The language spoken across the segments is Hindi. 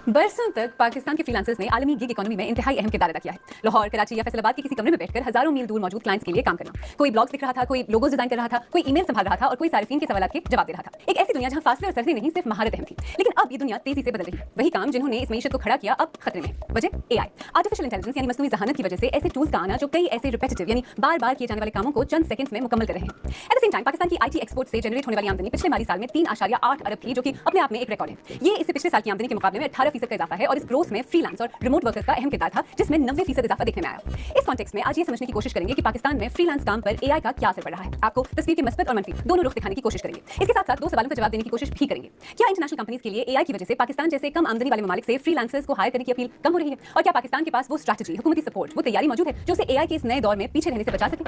बरसों तक पाकिस्तान के फ्रीलांसर्स ने आलमी गिग इकोनॉमी में इंतहाई अहम किरदार अदा किया है। लाहौर, कराची या फैसलाबाद के किसी कमरे में बैठकर हजारों मील दूर मौजूद क्लाइंट्स के लिए काम करना। कोई ब्लॉग्स लिख रहा था, कोई लोगोज डिजाइन कर रहा था, कोई ईमेल संभाल रहा था और कोई सार्फिन के सवालों के जवाब दे रहा था। एक ऐसी दुनिया जहां फासले और सरहदें नहीं, सिर्फ महारत अहम थी। लेकिन अब ये दुनिया तेजी से बदल रही है। वही काम जिन्होंने इस मईशत को खड़ा किया अब खतरे में है। वजह एआई, आर्टिफिशियल इंटेलिजेंस यानी मसनूई ज़हानत की वजह से ऐसे टूल्स का आना जो कई ऐसे रिपीटेटिव यानी बार-बार किए जाने वाले कामों को चंद सेकंड्स में मुकम्मल कर रहे हैं। At the same time Pakistan की आईटी एक्सपोर्ट से जनरेट होने वाली आमदनी पिछले माली साल में 3.8 अरब थी, जो कि अपने आप में एक रिकॉर्ड है। ये इससे पिछले साल की आमदनी के मुकाबले में 18% का इजाफा है और इस ग्रोथ में फ्रीलांस और रिमोट वर्कर्स का अहम किरदार था, जिसमें 90% इजाफा देखने में आया। इस कॉन्टेक्स्ट में आज ये समझने की कोशिश करेंगे कि पाकिस्तान में फ्रीलांस काम पर एआई का क्या असर पड़ रहा है। आपको तस्वीर के मस्बत और मंफी दोनों रुख दिखाने की कोशिश करेंगे। इसके साथ साथ दो सवालों का जवाब देने की कोशिश भी करेंगे। क्या इंटरनेशनल कंपनीज के लिए एआई की वजह से पाकिस्तान जैसे कम आमदनी वाले ममालिक से फ्रीलांसर्स को हायर करने की अपील कम हो रही है, और क्या पाकिस्तान के पास वो स्ट्रैटेजी, हुकूमती सपोर्ट, वो तैयारी मौजूद है जो उसे एआई के इस नए दौर में पीछे रहने से बचा सके।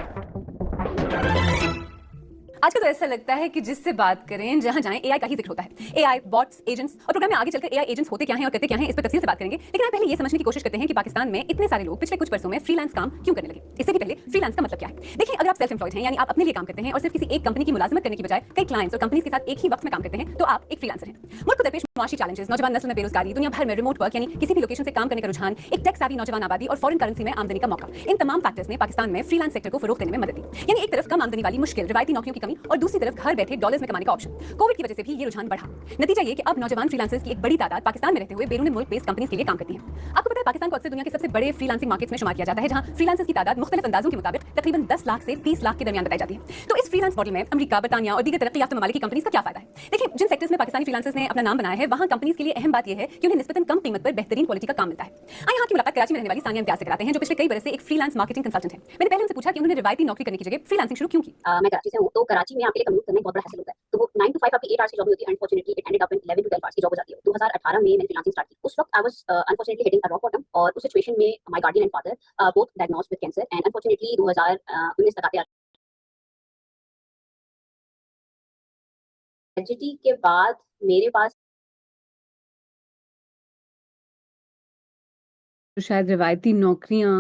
आजकल तो ऐसा लगता है कि जिससे बात करें जहां जाएं एआई का ही जिक्र होता है। एआई, बॉट्स, एजेंट्स, और प्रोग्राम में आगे चलकर एआई एजेंट्स होते क्या हैं और करते क्या हैं, इस पर तफसील से बात करेंगे। लेकिन आप पहले ये समझने की कोशिश करते हैं कि पाकिस्तान में इतने सारे लोग पिछले कुछ वर्षों में फ्रीलांस काम क्यों करने लगे। इससे भी पहले फ्रीलांस का मतलब क्या है। देखिए, अगर आप सेल्फ एम्प्लॉयड हैं यानी आप अपने लिए काम करते हैं और सिर्फ किसी एक कंपनी की मुलाजमत करने की बजाय कई क्लाइंट्स और कंपनीज के साथ एक ही वक्त में काम करते हैं, तो आप एक फ्रीलांसर हैं। मुल्क को दरपेश मुआशी चैलेंजेस, नौजवान नस्ल में बेरोजगारी, दुनिया भर में रिमोट वर्क यानी किसी भी लोकेशन से काम करने का रुझान, एक टेक सेवी नौजवान आबादी और फॉरेन करेंसी में आमदनी का मौका, इन तमाम फैक्टर्स ने पाकिस्तान में फ्रीलांस सेक्टर को फरोग देने में मदद दी। यानी एक तरफ कम आमदनी वाली मुश्किल रिवायती नौकरियों की कमी और दूसरी तरफ घर बैठे डॉलर्स में कमाने का ऑप्शन। कोविड की वजह से भी ये रुझान बढ़ा। नतीजा ये कि अब नौजवान फ्रीलांसर्स की एक बड़ी तादाद पाकिस्तान में रहते हुए बैरून मुल्क बेस्ड कंपनीज के लिए काम करती है। आपको पता है पाकिस्तान को अक्सर दुनिया के सबसे बड़े फ्रीलांसिंग मार्केट्स में शुमार किया जाता है, जहां फ्रीलांसर्स की तादाद मुख्तलिफ अंदाजों के मुताबिक तकरीबन 10 लाख से 30 लाख के दरमियान बताई जाती है। तो इस फ्रीलांस मॉडल में अमेरिका, बर्तानिया और दीगर तरक्की याफ्ता ममालिक की कंपनीज का क्या फायदा है। देखिए, जिन सेक्टर्स में पाकिस्तानी फ्रीलांसर्स ने अपना नाम बनाया है, वहां कंपनीज के लिए अहम बात यह है कि उन्हें निस्बतन कम कीमत पर बेहतरीन क्वालिटी का काम मिलता है। यहाँ की मुलाकात कराची में रहने वाली सानिया इम्तियाज से कराते हैं, जो पिछले कई बरस से एक फ्रीलांस मार्केटिंग कंसल्टेंट है। मैंने पहले उनसे पूछा कि उन्होंने रिवायती नौकरी करने की जगह फ्रीलांसिंग शुरू क्यों की। मैं कराची से हूँ, तो कराची में आपके लिए कम्यूट करना बहुत बड़ा हासिल होता है। तो वो 9 to 5 आपकी 8 आवर्स की जॉब होती है। Unfortunately it ended up in 11 to 12 hours की जॉब हो जाती है। 2018 में मैंने फ्रीलांसिंग स्टार्ट की। उस वक्त I was unfortunately hitting a rock bottom, और उस सिचुएशन में my guardian and father both diagnosed with cancer, and unfortunately 2019 तक आते ट्रेजेडी के बाद मेरे पास शायद रिवायती नौकरियां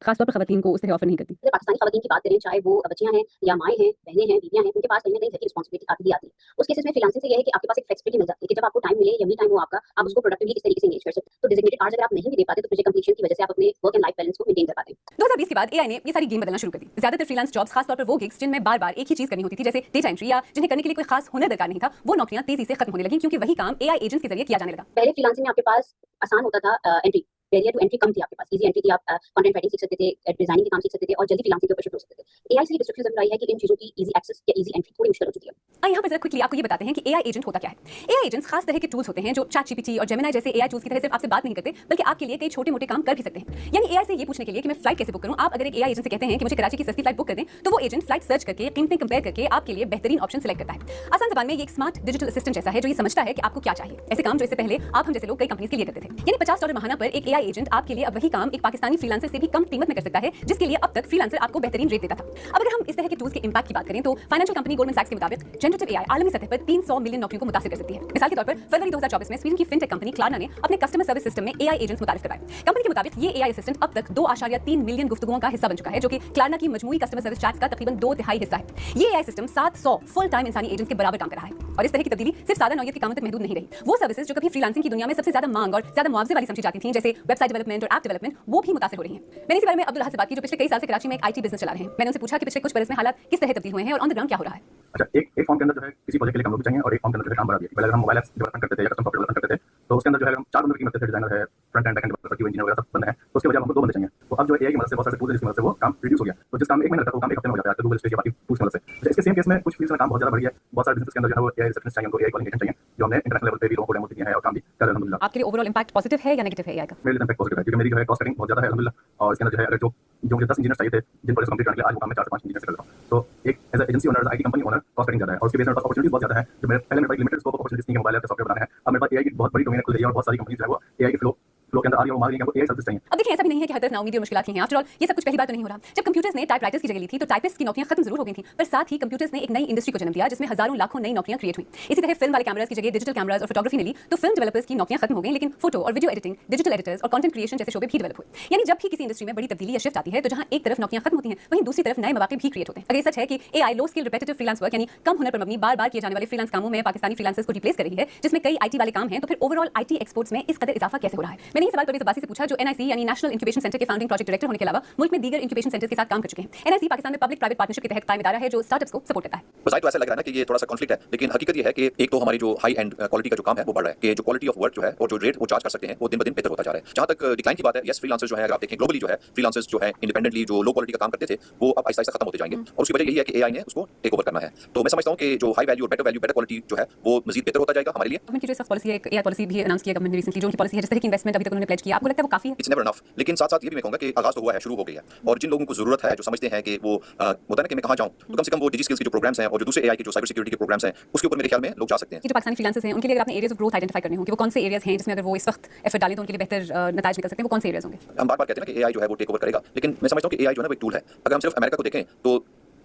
खासतौर पर खवातीन को उस तरह ऑफर नहीं करती। पाकिस्तानी खवातीन की बात करें, चाहे वो बच्चियां हैं या माएँ हैं, बहनें हैं, बीवियां हैं, उनके पास कहीं न कहीं घर की रिस्पांसिबिलिटी आती है। उस केसेस में फ्रीलांसिंग से ये है कि आपके पास एक फ्लेक्सिबिलिटी मिल जाती है कि जब आपको टाइम मिले या मी टाइम हो आपका, आप उसको प्रोडक्टिवली किस तरीके से एंगेज कर सकते हैं। तो डेजिग्नेटेड आवर्स अगर आप नहीं भी दे पाते, तो प्रोजेक्ट कंप्लीशन की वजह से आप अपने वर्क एंड लाइफ बैलेंस को मेंटेन कर पाते हैं। 2020 के बाद एआई ने ये सारी गेम बदलना शुरू कर दी। ज्यादातर फ्रीलांस जॉब्स, खासतौर पर वो गिग्स जिनमें बार-बार एक ही चीज करनी होती थी, जैसे डेटा एंट्री, या जिन्हें करने के लिए कोई खास हुनर दरकार नहीं था, वो नौकरियां तेजी से खत्म होने लगी, क्योंकि वही काम एआई एजेंट्स के जरिए किया जाने लगा। पहले फ्रीलांसिंग में आपके पास आसान होता था एंट्री, बैरियर टू एंट्री कम थी आपके पास, इजी एंट्री थी। आप कंटेंट राइटिंग सीख सकते थे, डिजाइनिंग के काम सीख सकते थे और जल्दी फ्रीलांसिंग के ऊपर शिफ्ट हो सकते थे। एआई से ये डिस्ट्रक्शन जरूर आई है कि इन चीजों की इजी एक्सेस या इजी एंट्री थोड़ी मुश्किल हो चुकी है। यहाँ पर जरा क्विकली आपको ये बताते हैं कि एआई एजेंट होता क्या है। एआई एजेंट्स खास तरह के टूल्स होते हैं जो चैटजीपीटी और जेमिनी जैसे एआई टूल्स की तरह सिर्फ आपसे बात नहीं करते, बल्कि आपके लिए कई छोटे मोटे काम कर भी सकते हैं। यानी एआई से ये पूछने के लिए कि मैं फ्लाइट कैसे बुक करूं, आप अगर एक एआई एजेंट से कहते हैं कि मुझे कराची की सस्ती फ्लाइट बुक कर दें, तो वो एजेंट फ्लाइट सर्च करके कीमतें कंपेयर करके आपके लिए बेहतरीन ऑप्शन सिलेक्ट करता है। आसान ज़बान में ये एक स्मार्ट डिजिटल असिस्टेंट जैसा है, जो ये समझता है कि आपको क्या चाहिए। ऐसे काम जो इससे पहले आप हम जैसे लोग कई कंपनीज के लिए करते थे। यानी $50 महाना पर एक एआई एजेंट आपके लिए अब वही काम एक पाकिस्तानी फ्रीलांसर से भी कम कीमत में कर सकता है, जिसके लिए अब तक फ्रीलांसर आपको बेहतरीन रेट देता था। अब अगर हम इस तरह के टूल्स के इंपैक्ट की बात करें, तो फाइनेंशियल कंपनी गोल्डमैन सैक्स के मुताबिक जनरेटिव एआई आलमी सतह पर 300 मिलियन नौकरियों को मुतासिर कर सकती है। मिसाल के तौर पर फरवरी 2024 में स्वीडन की फिनटेक कंपनी क्लारना ने अपने कस्टमर सर्विस सिस्टम में एआई एजेंट्स मुतारिफ करवाए। कंपनी के मुताबिक ये एआई असिस्टेंट अब तक 2.3 मिलियन गुफ्तगुओं का हिस्सा बन चुका है, जो कि क्लारना की मजमूई कस्टमर सर्विस चैट्स का तकरीबन 2/3 हिस्सा है। ये एआई सिस्टम 700 फुल टाइम इंसानी एजेंट्स के बराबर काम कर रहा है। और इस तरह की तब्दीली सिर्फ सादा नौयत की काम तक महदूद नहीं रही। वो सर्विसेज जो कभी फ्रीलांसिंग की दुनिया में सबसे ज्यादा मांग और ज्यादा मुआवजे वाली समझी जाती थी, जैसे वेबसाइट डेवलपमेंट और ऐप डेवलपमेंट, वो भी मुतासिर हो रही हैं। मैंने इसी बारे में अब्दुल अहद से बात की, जो पिछले कई साल से कराची में एक आईटी बिजनेस चला रहे हैं। मैंने उनसे पूछा कि पिछले कुछ बरस में हालात किस तरह तब्दील हुए हैं और ऑन द ग्राउंड क्या हो रहा है। अच्छा, एक फॉर्म के अंदर जो है किसी प्रोजेक्ट के लिए कम लोग चाहिए और एक फॉर्म के अंदर जो है काम बढ़ा दिया। पहले अगर हम मोबाइल ऐप्स डेवलपमेंट करते थे या कस्टम सॉफ्टवेयर डेवलपमेंट करते थे, तो उसके अंदर जो है हम 4 बंदों की मदद से, डिजाइनर है, front end back end developer, Q engineer वगैरह सब बंदे हैं, तो उसके बजाय हमको 2 बंदे चाहिए। तो अब जो एआई की मदद से, बहुत सारे टूल्स की मदद से वो काम रिड्यूस हो गया। तो जिस काम 1 महीने लगता था वो काम 1 हफ्ते में हो जाता है गूगल स्टेज या बाकी टूल्स की मदद से। तो इसके सेम केस में कुछ फील्ड्स में काम बहुत ज्यादा बढ़ गया है। बहुत सारे बिजनेस के अंदर जो है वो एआई रिसेप्शनिस्ट चाहिए, उनको एआई क्वालिफिकेशन चाहिए, जो हमने इंटरनेशनल लेवल पे भी लोगों को डेमो दिया है और काम भी कर रहे हैं अल्हम्दुलिल्लाह। आपके लिए ओवरऑल इंपैक्ट पॉजिटिव है या नेगेटिव है एआई का? मेरे लिए इम्पैक्ट पॉजिटिव है, क्योंकि मेरी जो है कॉस्ट कटिंग बहुत ज्यादा है अल्हम्दुलिल्लाह। और इसके अंदर जो है अगर जो मुझे 10 इंजीनियर चाहिए थे जिन प्रोजेक्ट कंप्लीट करने के लिए, आज वो काम मैं 4 से 5 इंजीनियर से कर रहा हूँ। तो एक as agency owner, IT company owner, cost cutting ज्यादा है और उसके बेस पर अपॉर्चुनिटीज बहुत ज्यादा है। जो मेरे पहले मेरे पास लिमिटेड स्कोप ऑफ अपॉर्चुनिटीज थी कि मोबाइल ऐप सॉफ्टवेयर बनाना है, अब मेरे पास एआई की बहुत बड़ी डोमेन खुल गई है और बहुत सारी कंपनीज जो है वो एआई के फ्लो लोग के अंदर आ रही है, वो मांग रही है कि हमको एआई सर्विस चाहिए। अब देखिए, ऐसा भी नहीं है कि हर तरफ नाउमीदी और मुश्किलात ही हैं। आफ्टर ऑल ये सब कुछ पहली बार तो नहीं हो रहा। जब कंप्यूटर्स ने टाइपराइटर्स की जगह ली थी तो टाइपिस्ट की नौकरियां खत्म जरूर हो गई थी, पर साथ ही कंप्यूटर्स ने एक नई इंडस्ट्री को जन्म दिया जिसमें हजारों लाखों नई नौकरियां क्रिएट हुई। इसी तरह फिल्म वाले कैमरास की जगह डिजिटल कैमरास और फोटोग्राफी ने ली तो फिल्म डेवलपर्स की नौकरियां खत्म हो गई, लेकिन फोटो और वीडियो एडिटिंग, डिजिटल एडिटर्स और कंटेंट क्रिएशन जैसे शोबे भी डेवलप हुए। यानी जब भी किसी इंडस्ट्री में बड़ी तब्दीली या शिफ्ट आती है तो जहां एक तरफ नौकरियां खत्म होती हैं, वहीं दूसरी तरफ नए मौके भी क्रिएट होते हैं। अगर ये सच है कि एआई लो स्किल रिपीटेटिव फ्रीलांस वर्क यानी कम हुनर पर मबनी बार-बार किए जाने वाले फ्रीलांस कामों में पाकिस्तानी फ्रीलांसर्स को रिप्लेस कर रही है, जिसमें कई आईटी वाले काम हैं, तो फिर ओवरऑल आईटी एक्सपोर्ट्स में इस कदर इजाफा कैसे हो रहा है? मैंने ये सवाल परवेज अब्बासी से पूछा, जो एनआईसी यानी नेशनल इंक्यूबेशन सेंटर के फाउंडिंग प्रोजेक्ट डायरेक्टर होने के अलावा मुल्क में दीगर इंक्यूबेशन सेंटर्स के साथ काम कर चुके हैं। एनआईसी पाकिस्तान में पब्लिक प्राइवेट पार्टनरशिप के तहत कायम इदारा है जो स्टार्टअप्स को सपोर्ट करता है। बजाय तो ऐसा लग रहा है ना कि ये थोड़ा सा कॉन्फ्लिक्ट है, लेकिन हकीकत ये है कि एक तो हमारी जो हाई एंड क्वालिटी का जो काम है वो बढ़ रहा है, कि जो क्वालिटी ऑफ वर्क जो है और जो रेट वो चार्ज कर सकते हैं वो दिन ब दिन बेहतर होता जा रहा है। जहां तक डिक्लाइन की बात है, यस फ्रीलांसर्स जो है, अगर आप देखें ग्लोबली जो है फ्रीलांसर्स जो है इंडिपेंडेंटली जो लो क्वालिटी का काम करते थे वो अब आहिस्ता आहिस्ता खत्म होते जाएंगे, और उसकी वजह यही है कि एआई ने उसको टेक ओवर करना है। तो मैं समझता हूं कि जो हाई वैल्यू और बेटर क्वालिटी जो है वो मजीद बेहतर होता जाएगा हमारे लिए। गवर्नमेंट की जो इस वक्त पॉलिसी है, एआई पॉलिसी भी अनाउंस किया गवर्नमेंट ने रिसेंटली, जो उनकी पॉलिसी है, जिस तरह की इन्वेस्टमेंट अभी तक उन्होंने प्लेज किया, आपको लगता है वो काफी है? इट्स नेवर इनफ, लेकिन साथ साथ ये भी मैं कहूंगा कि आगाज तो हुआ है, शुरू हो गई है, और जिन लोगों को जरूरत है, जो समझते हैं कि वो होता है ना कि मैं कहां जाऊं, तो कम से कम वो डिजी स्किल्स के जो प्रोग्राम्स हैं और जो दूसरे एआई के जो साइबर सिक्योरिटी के प्रोग्राम्स हैं उसके ऊपर मेरे ख्याल में लोग जा सकते हैं। जो पाकिस्तानी फ्रीलांसर्स हैं उनके लिए अगर आपने एरियाज ऑफ ग्रोथ आइडेंटिफाई करने हो कि वो कौन से एरियाज हैं जिसमें अगर वो इस वक्त एफर्ट डालें तो उनके लिए बेहतर नतीजे निकल सकते हैं, वो कौन से एरियाज होंगे? हम बार बार कहते हैं ना कि एआई जो है वो टेक ओवर करेगा, लेकिन मैं समझता हूं कि एआई जो है ना वो एक टूल है। अगर हम सिर्फ अमेरिका को देखें तो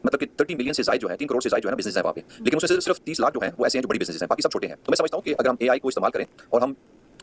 मतलब कि 30 मिलियन से ज्यादा जो है, 3 करोड़ से ज्यादा जो है ना बिजनेस है वहाँ पे, लेकिन उसमें सिर्फ 30 लाख जो है वो ऐसे हैं जो बड़ी बिजनेस हैं, बाकी सब छोटे हैं। तो मैं समझता हूं कि अगर हम एआई को इस्तेमाल करें और हम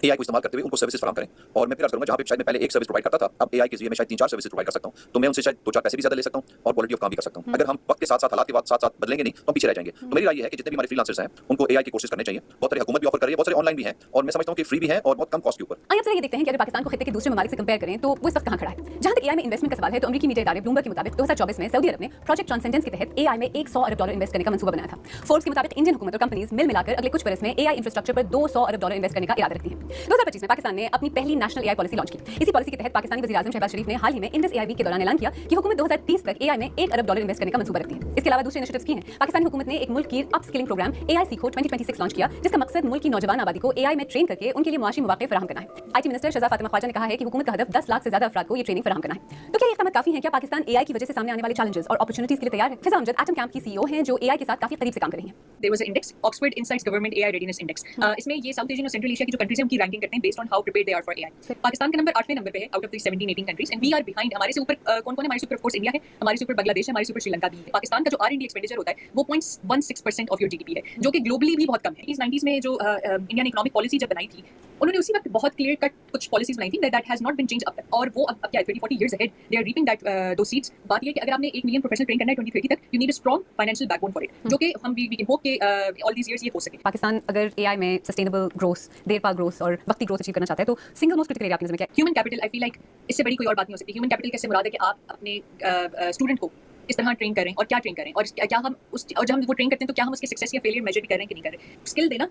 एआई को इस्तेमाल करते हुए उनको सर्विसेज फराहम करें, और मैं फिर अर्ज करूंगा जहां पे शायद मैं पहले एक सर्विस प्रोवाइड करता था, अब एआई के जरिए मैं शायद 3-4 सर्विसेज प्रोवाइड कर सकता हूं, तो मैं उनसे शायद 2-4 पैसे भी ज्यादा ले सकता हूं और क्वालिटी ऑफ काम भी कर सकता हूं। अगर हम वक्त के साथ साथ हालात के साथ साथ बदलेंगे नहीं तो हम पीछे रह जाएंगे। तो मेरी राय ये है कि जितने भी हमारे फ्रीलांसर्स हैं उनको एआई के कोर्सेज करने चाहिए। बहुत सारी हुकूमत भी ऑफर कर रही है, बहुत सारे ऑनलाइन भी हैं, और मैं समझता हूं कि फ्री भी हैं और बहुत कम कॉस्ट के ऊपर। आइए अब ये देखते हैं कि अगर पाकिस्तान को खित्ते के दूसरे ममालिक से कंपेयर करें तो वो इस वक्त कहां खड़ा है। जहां तक एआई में इन्वेस्टमेंट का सवाल है तो अमेरिकी मीडिया इदारे ब्लूमबर्ग के मुताबिक 2024 में सऊदी अरब ने प्रोजेक्ट ट्रांसेंडेंस के तहत एआई में $100 अरब इन्वेस्ट करने का मंसूबा बनाया था। फोर्ब्स के मुताबिक इंडियन हुकूमत और कंपनीज मिल मिलाकर अगले कुछ बरस में एआई इंफ्रास्ट्रक्चर पर $200 अरब इन्वेस्ट करने का इरादा रखती हैं। 2025 में पाकिस्तान ने अपनी पहली नेशनल एआई पॉलिसी लॉन्च की। इसी पॉलिसी के तहत पाकिस्तानी वज़ीर-ए-आज़म शहबाज शरीफ ने हाल ही में इंडस एआई वीक के दौरान ऐलान किया कि हुकूमत 2030 तक एआई में $1 अरब इन्वेस्ट करने का मंसूबा रखती है। इसके अलावा दूसरे इनिशिएटिव्स की हैं। पाकिस्तानी हुकूमत ने एक मुल्क की अपस्किलिंग प्रोग्राम एआई सीखो 2026 लॉन्च किया, जिसका मकसद मुल्क की नौजवान आबादी को एआई में ट्रेन करके उनके लिए मुआशी मौके फराहम करना है। आईटी मिनिस्टर शहजाद फातिमा ख्वाजा ने कहा है कि हुकूमत का हदफ 10 लाख से ज्यादा अफराद को ये ट्रेनिंग फराहम करना है। तो क्या ये इक़दाम काफी है? क्या पाकिस्तान एआई की वजह से सामने आने वाले चैलेंजेस और अपॉर्चुनिटीज के लिए तैयार है? फिजा अमजद एटम कैंप की सीईओ हैं जो एआई के साथ काफी करीब से काम कर रही हैं। There was an index, Oxford Insights Government AI Readiness Index. इसमें ये साउथ एशियन और सेंट्रल एशिया की जो कंट्रीज हैं उनकी रैंकिंग करते हैं based on how prepared they are for AI. Pakistan का नंबर 8वें नंबर पे है out of the 17-18 countries, and we are behind. हमारे से ऊपर कौन-कौन है? हमारे से ऊपर ऑफ कोर्स इंडिया है, हमारे से ऊपर बांग्लादेश है, हमारे से ऊपर श्रीलंका भी है। पाकिस्तान का जो R&D एक्सपेंडिचर होता है वो 0.16% ऑफ योर जीडीपी है, जो कि ग्लोबली भी बहुत कम है। इस 90s में जो इंडिया ने इकोनॉमिक पॉलिसी जब बनाई थी, उन्होंने उसी वक्त बहुत क्लियर कट कुछ पॉलिसीज बनाई थी that has not been changed up, और वो अब क्या है 30-40 years ahead they are reaping that though seeds. बात ये है कि अगर आपने 1 मिलियन प्रोफेशनल ट्रेन करना है 2030 तक, you need a strong financial backbone for it, जो कि हम वी कैन होप के ऑल दीस इयर्स ये हो सके। पाकिस्तान अगर एआई में सस्टेनेबल ग्रोथ, देर पा ग्रोथ और वक्ती ग्रोथ अचीव करना चाहता है तो सिंगल मोस्ट क्रिटिकल एरिया आपकी नज़र में क्या है? Human capital. I feel like इससे बड़ी कोई और बात नहीं हो सकती। ह्यूमन कैपिटल कैसे मुराद है कि आप अपने स्टूडेंट को इस तरह ट्रेन करें, और क्या ट्रेन करें, और क्या हम उस, और जब हम वो ट्रेन करते हैं तो क्या हम उसके सक्सेस या फेलियर मेजर भी कर रहे हैं कि नहीं कर रहे। स्किल देना,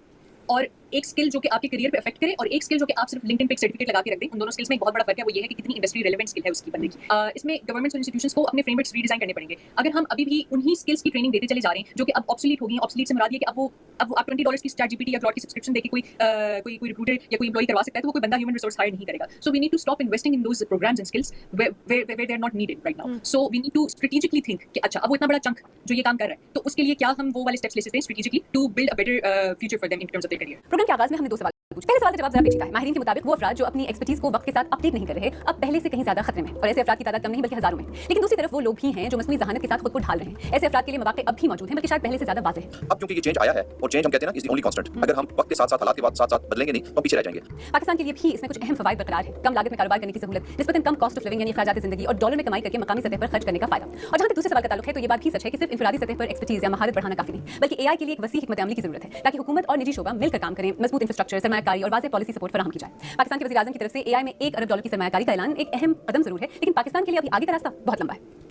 और एक स्किल जो कि आपके करियर पे अफेक्ट करे, और एक स्किल जो कि आप सिर्फ लिंक्डइन पे एक सर्टिफिकेट लगा के रख दें। उन दोनों स्किल्स में एक बहुत बड़ा फर्क है, वो ये है कि कितनी इंडस्ट्री रेलेवेंट स्किल है उसकी बनने की। इसमें गवर्नमेंट्स और इंस्टीट्यूशंस को अपने फ्रेमवर्क्स रीडिजाइन करने पड़ेंगे। अगर हम अभी भी उन्हीं स्किल्स की ट्रेनिंग देते चले जा रहे हैं जो कि अब ऑब्सोलीट हो गई हैं। ऑब्सोलीट से मुराद ये कि अब आप $20 की ChatGPT या Claude की सब्सक्रिप्शन देके कोई रिक्रूटर या कोई एम्प्लॉय करवा सकता है, तो वो कोई बंदा ह्यूमन रिसोर्स हायर नहीं करेगा। So we need to stop investing in those programmes and skills where they are not needed right now. So we need to strategically think कि अच्छा अब वो इतना बड़ा चंक जो ये काम कर रहा है, तो उसके लिए क्या हम वो वाले स्टेप्स ले सकते हैं strategically to build a better future for them in terms of their career. Programme के आगाज में हमने 2 सवाल पूछे। पहले सवाल का जवाब जरा पेचीदा है। माहिरीन के मुताबिक वो अफराद जो अपनी एक्सपर्टीज को वक्त के साथ अपडेट नहीं कर रहे, अब पहले से कहीं ज्यादा खतरे में, और ऐसे अफराद की तादाद कम नहीं बल्कि हजारों में। लेकिन दूसरी तरफ वो लोग भी हैं जो मसनूई ज़हानत के साथ खुद को ढाल रहे हैं। ऐसे अफराद के लिए मौके अब भी मौजूद हैं, बल्कि शायद पहले से ज्यादा वाज़ेह है। अब क्योंकि ये चेंज आया है, और चेंज हम कहते हैं ना इज द ओनली कांस्टेंट, अगर हम वक्त के साथ साथ हालात के साथ साथ बदलेंगे नहीं तो पीछे रह जाएंगे। पाकिस्तान के लिए भी इसमें कुछ अहम फवायद बरकरार है। कम लागत में कारोबार करने की सहूलत, निस्बतन कम कॉस्ट ऑफ लिविंग यानी अखराजात ज़िंदगी, और डॉलर में कमाई करके मकामी सतह पर खर्च करने का फायदा। और जहां तक दूसरे सवाल का ताल्लुक है तो ये बात भी सच है कि सिर्फ इंफरादी सतह पर एक्सपर्टीज या महारत बढ़ाना काफी नहीं, बल्कि एआई के लिए एक वसी हिकमत अमली की जरूरत है ताकि हुकूमत और निजी शोबा मिलकर काम करें, मजबूत इंफ्रास्ट्रक्चर, सरमायाकारी और वाज़ेह पॉलिसी सपोर्ट फराहम की जाए। पाकिस्तान के वज़ीर-ए-आज़म की तरफ से एआई में $1 अरब की सरमायाकारी का ऐलान एक अहम कदम जरूर है, लेकिन पाकिस्तान के लिए अभी आगे का रास्ता बहुत लंबा है।